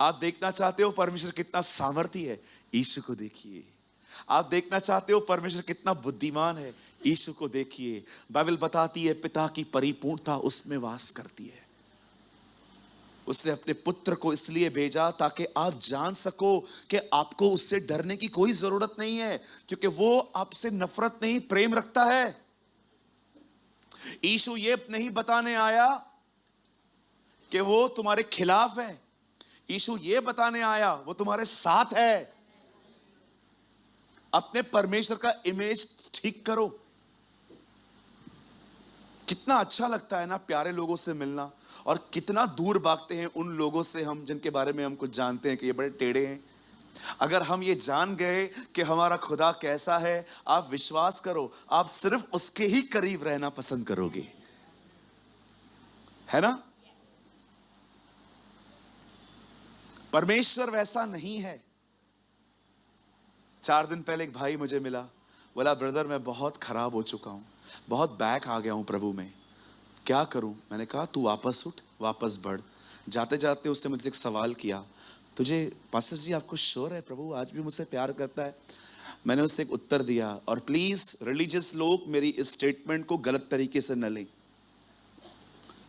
आप देखना चाहते हो परमेश्वर कितना सामर्थी है, यीशु को देखिए। आप देखना चाहते हो परमेश्वर कितना बुद्धिमान है, यीशु को देखिए। बाइबल बताती है पिता की परिपूर्णता उसमें वास करती है। उसने अपने पुत्र को इसलिए भेजा ताकि आप जान सको कि आपको उससे डरने की कोई जरूरत नहीं है, क्योंकि वो आपसे नफरत नहीं, प्रेम रखता है। यीशु ये नहीं बताने आया कि वो तुम्हारे खिलाफ है, यीशु ये बताने आया वो तुम्हारे साथ है। अपने परमेश्वर का इमेज ठीक करो। कितना अच्छा लगता है ना प्यारे लोगों से मिलना, और कितना दूर भागते हैं उन लोगों से हम जिनके बारे में हम कुछ जानते हैं कि ये बड़े टेढ़े हैं। अगर हम ये जान गए कि हमारा खुदा कैसा है, आप विश्वास करो आप सिर्फ उसके ही करीब रहना पसंद करोगे, है ना। परमेश्वर वैसा नहीं है। 4 दिन पहले एक भाई मुझे मिला, बोला ब्रदर मैं बहुत खराब हो चुका हूं, बहुत बैक आ गया हूं प्रभु में, क्या करूं। मैंने कहा तू वापस उठ, वापस बढ़। जाते जाते उसने मुझसे एक सवाल किया, तुझे पास्टर जी आपको श्योर है प्रभु आज भी मुझसे प्यार करता है। मैंने उससे एक उत्तर दिया, और प्लीज रिलीजियस लोग मेरी इस स्टेटमेंट को गलत तरीके से न लें,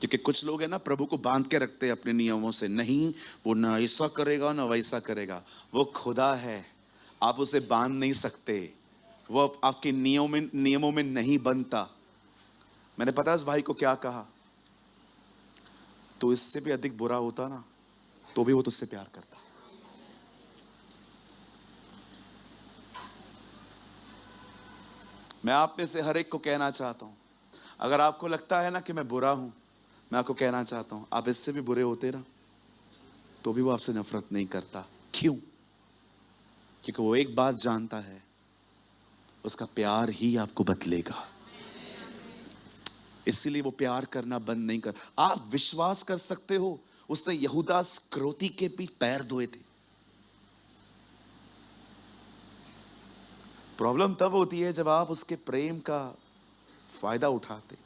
क्योंकि कुछ लोग हैं ना प्रभु को बांध के रखते हैं अपने नियमों से, नहीं वो ना ऐसा करेगा ना वैसा करेगा। वो खुदा है, आप उसे बांध नहीं सकते, वो आपके नियमों में नहीं बनता। मैंने पता उस भाई को क्या कहा, तो इससे भी अधिक बुरा होता ना तो भी वो तुझसे प्यार करता। मैं आप में से हर एक को कहना चाहता हूं, अगर आपको लगता है ना कि मैं बुरा हूं, मैं आपको कहना चाहता हूं आप इससे भी बुरे होते ना तो भी वो आपसे नफरत नहीं करता। क्यों? क्योंकि वो एक बात जानता है, उसका प्यार ही आपको बदलेगा, इसलिए वो प्यार करना बंद नहीं कर। आप विश्वास कर सकते हो उसने यहूदा स्क्रोती के भी पैर धोए थे। प्रॉब्लम तब होती है जब आप उसके प्रेम का फायदा उठाते।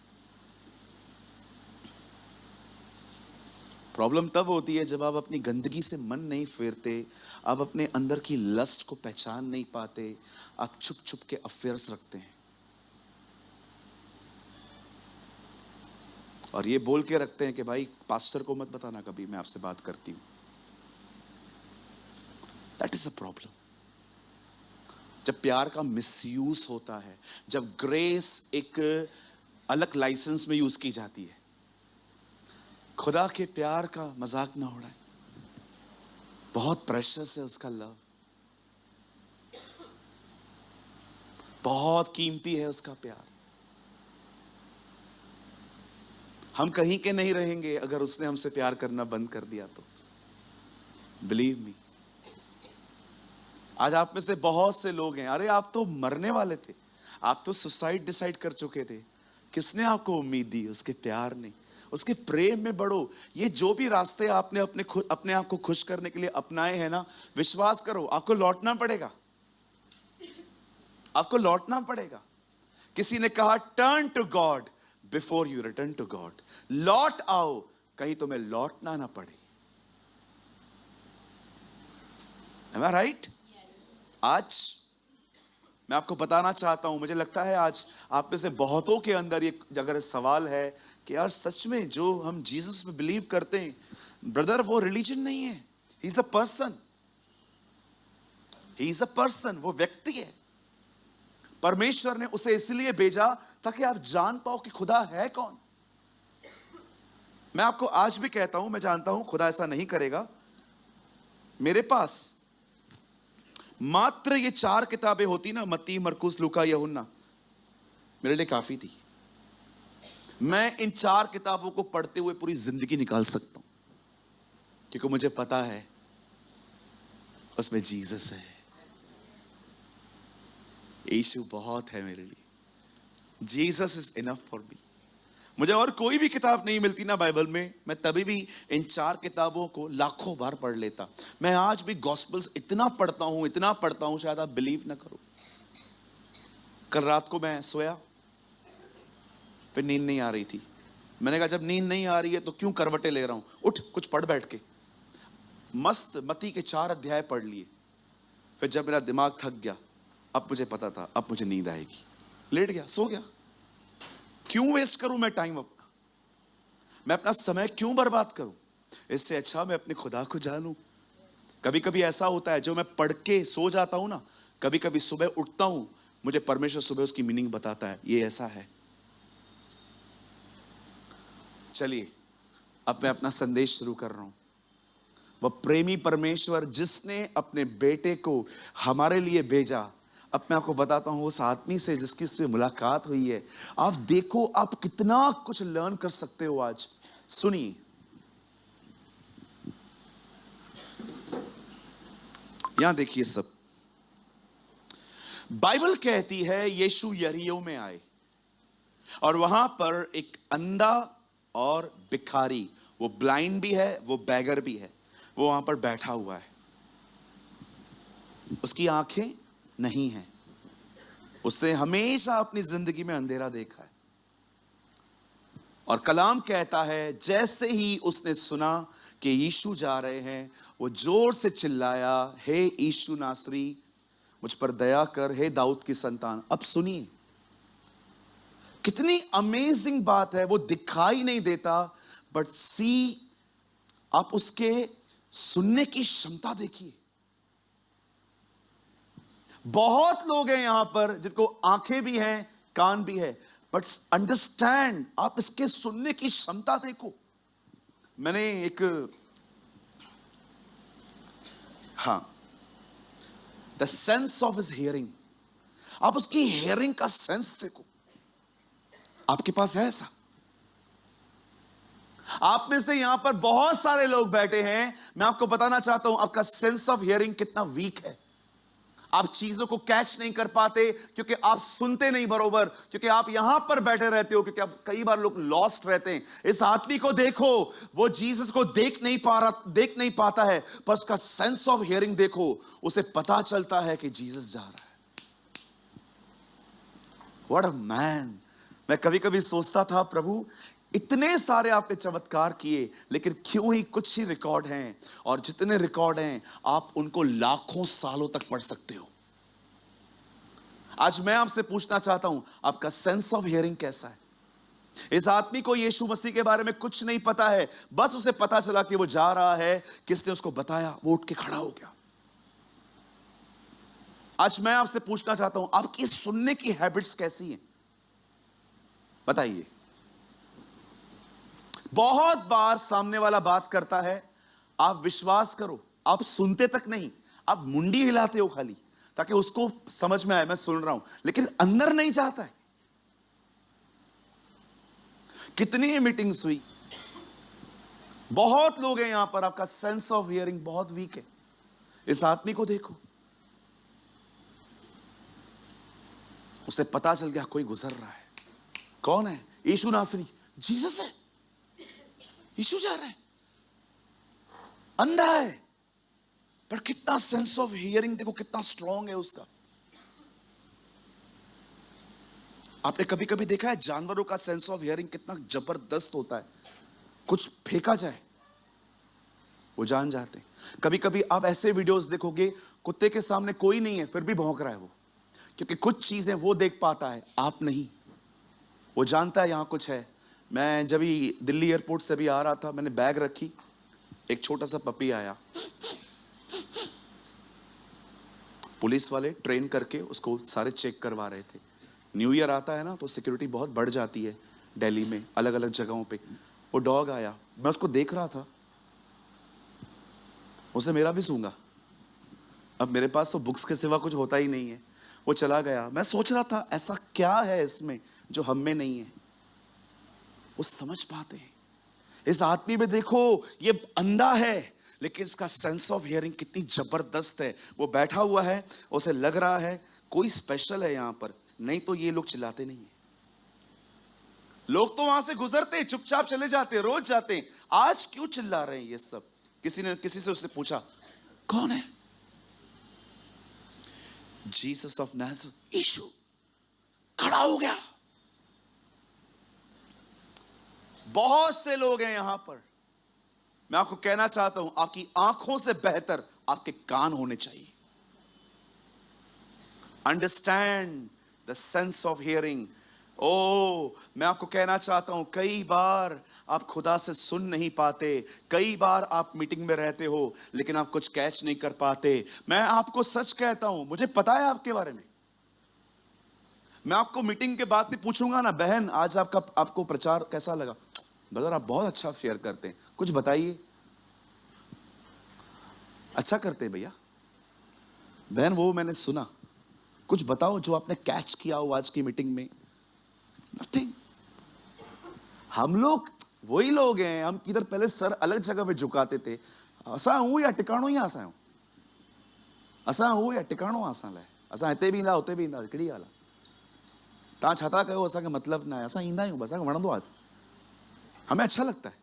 प्रॉब्लम तब होती है जब आप अपनी गंदगी से मन नहीं फेरते, आप अपने अंदर की लस्ट को पहचान नहीं पाते, आप छुप छुप के अफेयर्स रखते हैं और ये बोल के रखते हैं कि भाई पास्टर को मत बताना कभी मैं आपसे बात करती हूं। That is a problem. जब प्यार का मिसयूज होता है, जब ग्रेस एक अलग लाइसेंस में यूज की जाती है। खुदा के प्यार का मजाक ना उड़ाए, बहुत प्रेशियस है उसका लव, बहुत कीमती है उसका प्यार। हम कहीं के नहीं रहेंगे अगर उसने हमसे प्यार करना बंद कर दिया तो। बिलीव मी, आज आप में से बहुत से लोग हैं, अरे आप तो मरने वाले थे, आप तो सुसाइड डिसाइड कर चुके थे। किसने आपको उम्मीद दी? उसके प्यार ने। उसके प्रेम में बढ़ो। ये जो भी रास्ते आपने अपने आप को खुश करने के लिए अपनाए हैं ना, विश्वास करो आपको लौटना पड़ेगा, आपको लौटना पड़ेगा। किसी ने कहा turn to God before you return to God. लौट आओ, कहीं तुम्हें लौटना ना पड़े। Am I right? आज मैं आपको बताना चाहता हूं, मुझे लगता है आज आप में से बहुतों के अंदर ये अगर सवाल है कि यार सच में जो हम जीसस में बिलीव करते हैं, ब्रदर वो रिलीजन नहीं है, he is a person, he is a person, वो व्यक्ति है। परमेश्वर ने उसे इसलिए भेजा ताकि आप जान पाओ कि खुदा है कौन। मैं आपको आज भी कहता हूं, मैं जानता हूं खुदा ऐसा नहीं करेगा। मेरे पास मात्र ये 4 किताबें होती ना, मत्ती, मरकुस, लूका, यूहन्ना, मेरे लिए काफी थी। मैं इन 4 किताबों को पढ़ते हुए पूरी जिंदगी निकाल सकता हूं, क्योंकि मुझे पता है उसमें जीसस है। यीशु बहुत है मेरे लिए। Jesus is enough for me. मुझे और कोई भी किताब नहीं मिलती ना बाइबल में, मैं तभी भी इन 4 किताबों को लाखों बार पढ़ लेता। मैं आज भी गॉस्पेल्स इतना पढ़ता हूं, शायद आप बिलीव ना करो। कल रात को मैं सोया, फिर नींद नहीं आ रही थी। मैंने कहा जब नींद नहीं आ रही है तो क्यों करवटें ले रहा हूं, उठ कुछ पढ़ बैठ के। मस्त मती के 4 अध्याय पढ़ लिए। फिर जब मेरा दिमाग थक गया, अब मुझे पता था अब मुझे नींद आएगी, लेट गया, सो गया। क्यों वेस्ट करूं मैं टाइम अपना, मैं अपना समय क्यों बर्बाद करूं? इससे अच्छा मैं अपने खुदा को जानूं। कभी कभी ऐसा होता है, जो मैं पढ़ के सो जाता हूं ना, कभी कभी सुबह उठता हूं, मुझे परमेश्वर सुबह उसकी मीनिंग बताता है, ये ऐसा है। चलिए अब मैं अपना संदेश शुरू कर रहा हूं। वह प्रेमी परमेश्वर जिसने अपने बेटे को हमारे लिए भेजा, अब मैं आपको बताता हूं उस आदमी से जिसकी से मुलाकात हुई है। आप देखो आप कितना कुछ लर्न कर सकते हो आज। सुनिए, यहां देखिए, सब बाइबल कहती है यीशु यरीहो में आए और वहां पर एक अंधा और भिखारी, वो ब्लाइंड भी है, वो बैगर भी है, वो वहां पर बैठा हुआ है। उसकी आंखें नहीं हैं, उसने हमेशा अपनी जिंदगी में अंधेरा देखा है। और कलाम कहता है जैसे ही उसने सुना कि यीशु जा रहे हैं, वो जोर से चिल्लाया, हे यीशु नासरी, मुझ पर दया कर, हे दाऊद की संतान। अब सुनिए कितनी अमेजिंग बात है। वो दिखाई नहीं देता, बट सी, आप उसके सुनने की क्षमता देखिए। बहुत लोग हैं यहां पर जिनको आंखें भी हैं, कान भी है, बट अंडरस्टैंड, आप इसके सुनने की क्षमता देखो। मैंने एक, हाँ, the sense of his hearing, आप उसकी हियरिंग का सेंस देखो। आपके पास है ऐसा? आप में से यहां पर बहुत सारे लोग बैठे हैं, मैं आपको बताना चाहता हूं आपका सेंस ऑफ हियरिंग कितना वीक है। आप चीजों को कैच नहीं कर पाते क्योंकि आप सुनते नहीं बरोबर, क्योंकि आप यहां पर बैठे रहते हो, क्योंकि आप कई बार लोग लॉस्ट रहते हैं। इस आदमी को देखो, वो जीसस को देख नहीं पाता है, पर उसका सेंस ऑफ हियरिंग देखो, उसे पता चलता है कि जीसस जा रहा है। What a man. मैं कभी कभी सोचता था, प्रभु इतने सारे आपने चमत्कार किए, लेकिन क्यों ही कुछ ही रिकॉर्ड हैं, और जितने रिकॉर्ड हैं आप उनको लाखों सालों तक पढ़ सकते हो। आज मैं आपसे पूछना चाहता हूं, आपका सेंस ऑफ हियरिंग कैसा है? इस आदमी को यीशु मसीह के बारे में कुछ नहीं पता है, बस उसे पता चला कि वो जा रहा है, किसने उसको बताया, वो उठ के खड़ा हो गया। आज मैं आपसे पूछना चाहता हूं, आपकी सुनने की हैबिट्स कैसी हैं? बताइए। बहुत बार सामने वाला बात करता है, आप विश्वास करो, आप सुनते तक नहीं, आप मुंडी हिलाते हो खाली, ताकि उसको समझ में आए मैं सुन रहा हूं, लेकिन अंदर नहीं जाता है। कितनी मीटिंग्स हुई, बहुत लोग हैं यहां पर, आपका सेंस ऑफ हियरिंग बहुत वीक है। इस आदमी को देखो, उसे पता चल गया कोई गुजर रहा है। कौन है? यीशु नासरी, जीसस है। यीशु जा रहा है, अंधा है, पर कितना सेंस ऑफ हियरिंग देखो, कितना स्ट्रांग है उसका। आपने कभी कभी देखा है जानवरों का सेंस ऑफ हियरिंग कितना जबरदस्त होता है? कुछ फेंका जाए वो जान जाते हैं। कभी कभी आप ऐसे वीडियोस देखोगे, कुत्ते के सामने कोई नहीं है फिर भी भौंक रहा है वो, क्योंकि कुछ चीजें वो देख पाता है, आप नहीं। वो जानता है यहां कुछ है। मैं जब भी दिल्ली एयरपोर्ट से भी आ रहा था, मैंने बैग रखी, एक छोटा सा पपी आया, पुलिस वाले ट्रेन करके उसको सारे चेक करवा रहे थे। न्यू ईयर आता है ना, तो सिक्योरिटी बहुत बढ़ जाती है दिल्ली में, अलग अलग जगहों पे। वो डॉग आया, मैं उसको देख रहा था, उसे मेरा भी सूंघा। अब मेरे पास तो बुक्स के सिवा कुछ होता ही नहीं है। वो चला गया, मैं सोच रहा था ऐसा क्या है इसमें जो हम में नहीं है। वो समझ पाते हैं। इस आदमी में देखो, ये अंधा है, लेकिन इसका सेंस ऑफ हियरिंग कितनी जबरदस्त है। वो बैठा हुआ है, उसे लग रहा है कोई स्पेशल है यहां पर, नहीं तो ये लोग चिल्लाते नहीं है। लोग तो वहां से गुजरते, चुपचाप चले जाते, रोज जाते। आज क्यों चिल्ला रहे हैं ये सब? किसी से उसने पूछा कौन है? Jesus of Nazareth. यीशु खड़ा हो गया। बहुत से लोग हैं यहां पर, मैं आपको कहना चाहता हूं, आपकी आंखों से बेहतर आपके कान होने चाहिए। Understand the sense of hearing. ओ, मैं आपको कहना चाहता हूं, कई बार आप खुदा से सुन नहीं पाते, कई बार आप मीटिंग में रहते हो लेकिन आप कुछ कैच नहीं कर पाते। मैं आपको सच कहता हूं, मुझे पता है आपके बारे में। मैं आपको मीटिंग के बाद भी पूछूंगा ना, बहन आज आपको प्रचार कैसा लगा? ब्रदर आप बहुत अच्छा शेयर करते हैं, कुछ बताइए। अच्छा करते हैं भैया। बहन वो मैंने सुना, कुछ बताओ जो आपने कैच किया हो आज की मीटिंग में। नथिंग। हम लोग वही लोग हैं, हम किधर पहले सर अलग जगह पे झुकाते थे। असा हूं या टिकाणो ही आसा हूं, असा हूं या टिकाणो आसा लाए, असा हिते भी ईंदा हुते भी ईंदा, कहिड़ी ॻाल्हि आहे? तव्हां छा था कयो, असांखे मतलब ना है, असां ईंदा आहियूं, बस असांखे वणंदो आहे, हमें अच्छा लगता है।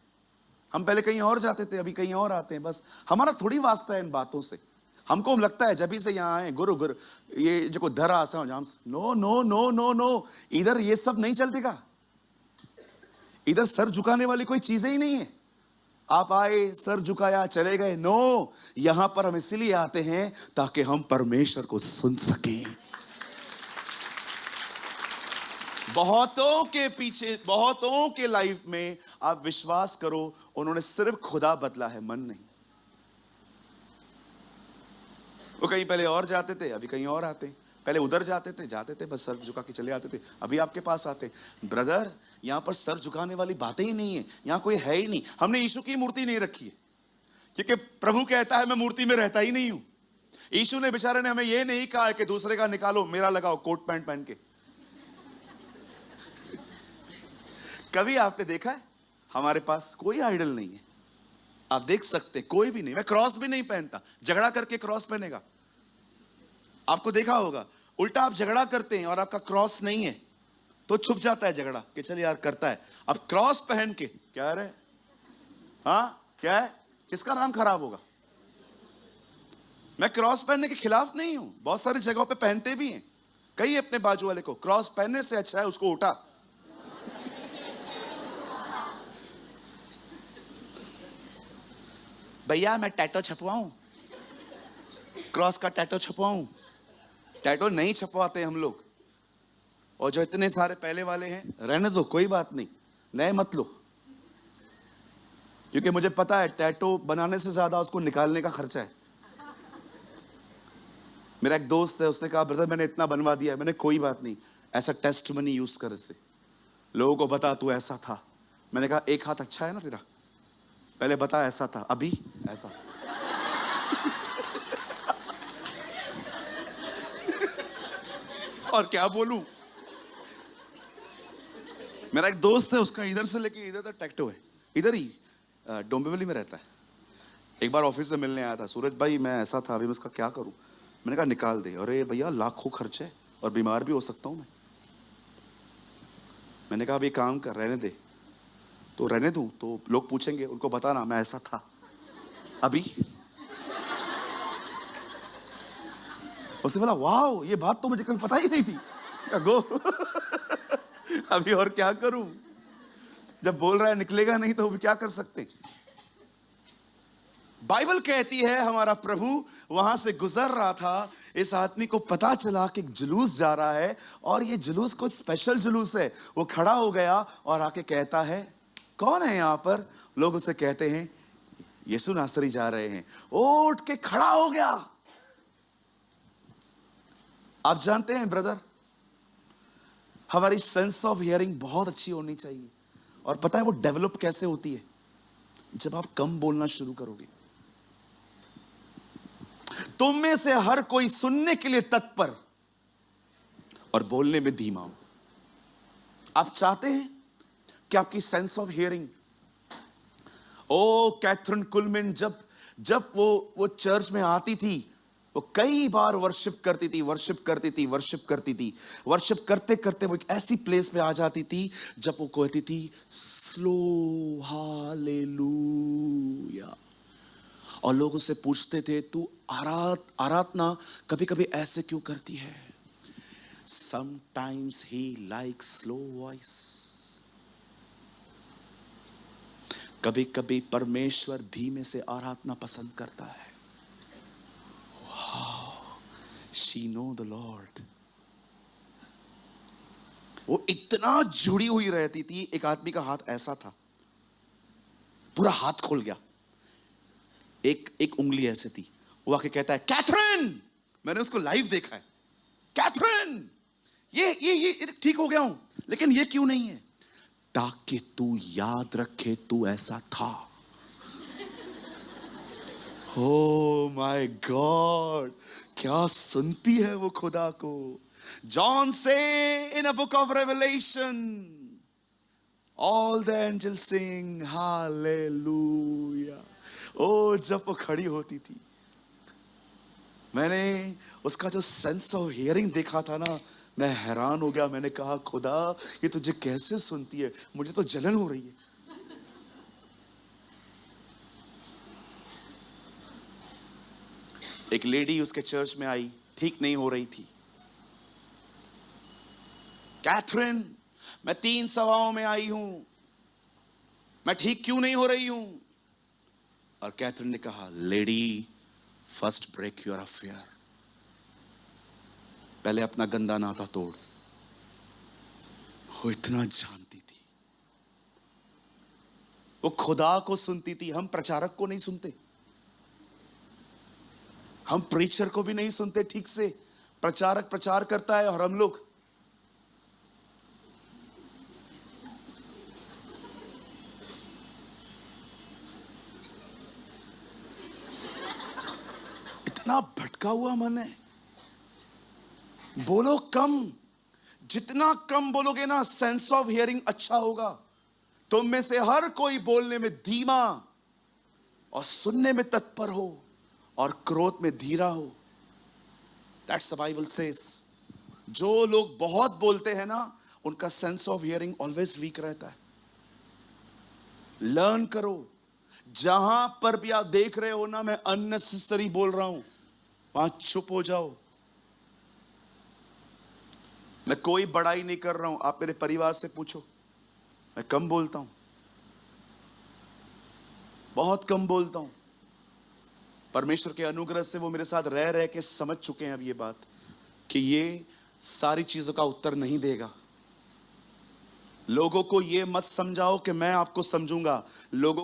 हम पहले कहीं और जाते थे, अभी कहीं और आते हैं, बस हमारा थोड़ी वास्ता है इन बातों से। हमको लगता है जब भी से यहाँ आए गुरु गुरु ये जो धरा आसा जाम, no no no no no, इधर ये सब नहीं चलती का। इधर सर झुकाने वाली कोई चीजें ही नहीं है। आप आए सर झुकाया चले गए, नो, यहां पर हम इसीलिए आते हैं ताकि हम परमेश्वर को सुन सकें। बहुतों के पीछे, बहुतों के लाइफ में आप विश्वास करो, उन्होंने सिर्फ खुदा बदला है, मन नहीं। वो कहीं पहले और जाते थे, अभी कहीं और आते हैं। पहले उधर जाते थे बस सर झुका के चले आते थे, अभी आपके पास आते। ब्रदर यहां पर सर झुकाने वाली बातें ही नहीं है, यहां कोई है ही नहीं। हमने यीशु की मूर्ति नहीं रखी है, क्योंकि प्रभु कहता है मैं मूर्ति में रहता ही नहीं हूं। यीशु ने बेचारे ने हमें यह नहीं कहा है कि दूसरे का निकालो मेरा लगाओ कोट पैंट पहन के। कभी आपने देखा है? हमारे पास कोई आइडल नहीं है, आप देख सकते कोई भी नहीं। मैं क्रॉस भी नहीं पहनता, झगड़ा करके क्रॉस पहनेगा। आपको देखा होगा, उल्टा आप झगड़ा करते हैं और आपका क्रॉस नहीं है तो छुप जाता है झगड़ा कि चल यार करता है। अब क्रॉस पहन के क्या है, हाँ क्या है, किसका नाम खराब होगा? मैं क्रॉस पहनने के खिलाफ नहीं हूं, बहुत सारी जगहों पे पहनते भी हैं। कई अपने बाजू वाले को क्रॉस पहनने से अच्छा है उसको उठा। भैया मैं टैटो छपवाऊं, क्रॉस का टैटो छपवाऊं? टैटो नहीं छपवाते हम लोग। और जो इतने सारे पहले वाले हैं, रहने दो, कोई बात नहीं, नए मत लो, क्योंकि मुझे पता है टैटो बनाने से ज्यादा उसको निकालने का खर्चा है। मेरा एक दोस्त है, उसने कहा ब्रदर मैंने इतना बनवा दिया है। मैंने कोई बात नहीं, ऐसा टेस्ट मनी यूज कर, इससे लोगों को बता तू ऐसा था। मैंने कहा एक हाथ अच्छा है ना तेरा, पहले बता ऐसा था, अभी ऐसा। और क्या बोलूं। मेरा एक दोस्त है, उसका इधर से लेके इधर तक टैटू है, इधर ही डोंबिवली में रहता है। एक बार ऑफिस से मिलने आया था, सूरज भाई मैं ऐसा था, अभी मैं इसका क्या करूं? मैंने कहा निकाल दे। अरे भैया लाखों खर्चे और बीमार भी हो सकता हूं मैं। मैंने कहा अभी काम कर, रहने दे। तो रहने दूं तो लोग पूछेंगे, उनको बताना मैं ऐसा था अभी। उसने बोला वाओ ये बात तो मुझे कभी पता ही नहीं थी। गो अभी और क्या करूं, जब बोल रहा है निकलेगा नहीं तो भी क्या कर सकते। बाइबल कहती है हमारा प्रभु वहां से गुजर रहा था, इस आदमी को पता चला कि एक जुलूस जा रहा है और ये जुलूस कोई स्पेशल जुलूस है। वो खड़ा हो गया और आके कहता है कौन है यहां पर? लोग उसे कहते हैं यीशु नासरी जा रहे हैं। उठ के खड़ा हो गया। आप जानते हैं ब्रदर, हमारी सेंस ऑफ हियरिंग बहुत अच्छी होनी चाहिए। और पता है वो डेवलप कैसे होती है? जब आप कम बोलना शुरू करोगे। तुम में से हर कोई सुनने के लिए तत्पर और बोलने में धीमा हो। आप चाहते हैं कि आपकी सेंस ऑफ हियरिंग, ओ कैथरीन कुलमैन जब वो चर्च में आती थी, वो कई बार वर्शिप करती थी, वर्शिप करते करते वो एक ऐसी प्लेस पे आ जाती थी जब वो कहती थी स्लो हालेलुया। और लोग उससे पूछते थे तू आराधना कभी कभी ऐसे क्यों करती है? Sometimes he likes slow voice. कभी कभी परमेश्वर धीमे से आराधना पसंद करता है। She know the Lord. वो इतना जुड़ी हुई रहती थी। एक आदमी का हाथ ऐसा था, पूरा हाथ खोल गया, एक उंगली ऐसे थी। वो आके कहता है, कैथरीन, मैंने उसको लाइव देखा है, कैथरीन ये ठीक हो गया हूं, लेकिन ये क्यों नहीं है? ताकि तू याद रखे तू ऐसा था। ओ माय गॉड, क्या सुनती है वो खुदा को। जॉन से in a book of Revelation, all the angels sing hallelujah. ओ जब वो खड़ी होती थी, मैंने उसका जो सेंस ऑफ हियरिंग देखा था ना, मैं हैरान हो गया। मैंने कहा, खुदा ये तुझे कैसे सुनती है? मुझे तो जलन हो रही है। एक लेडी उसके चर्च में आई, ठीक नहीं हो रही थी। कैथरीन, मैं 3 सभाओं में आई हूं, मैं ठीक क्यों नहीं हो रही हूं? और कैथरीन ने कहा, lady, first break your affair. पहले अपना गंदा नाता तोड़। वो इतना जानती थी, वो खुदा को सुनती थी। हम प्रचारक को नहीं सुनते, हम प्रीचर को भी नहीं सुनते ठीक से। प्रचारक प्रचार करता है और हम लोग इतना भटका हुआ मन है। बोलो कम, जितना कम बोलोगे ना, सेंस ऑफ हियरिंग अच्छा होगा। तुम में से हर कोई बोलने में धीमा और सुनने में तत्पर हो और क्रोध में धीरा हो। That's the Bible says. जो लोग बहुत बोलते हैं ना, उनका sense of hearing always weak रहता है। लर्न करो। जहां पर भी आप देख रहे हो ना मैं अननेसेसरी बोल रहा हूं, वहां चुप हो जाओ। मैं कोई बड़ाई नहीं कर रहा हूं, आप मेरे परिवार से पूछो, मैं कम बोलता हूं, बहुत कम बोलता हूं। परमेश्वर के अनुग्रह से वो मेरे साथ रह रह के समझ चुके हैं अब ये बात, कि ये सारी चीजों का उत्तर नहीं देगा। लोगों को ये मत समझाओ कि मैं आपको समझूंगा। लोगों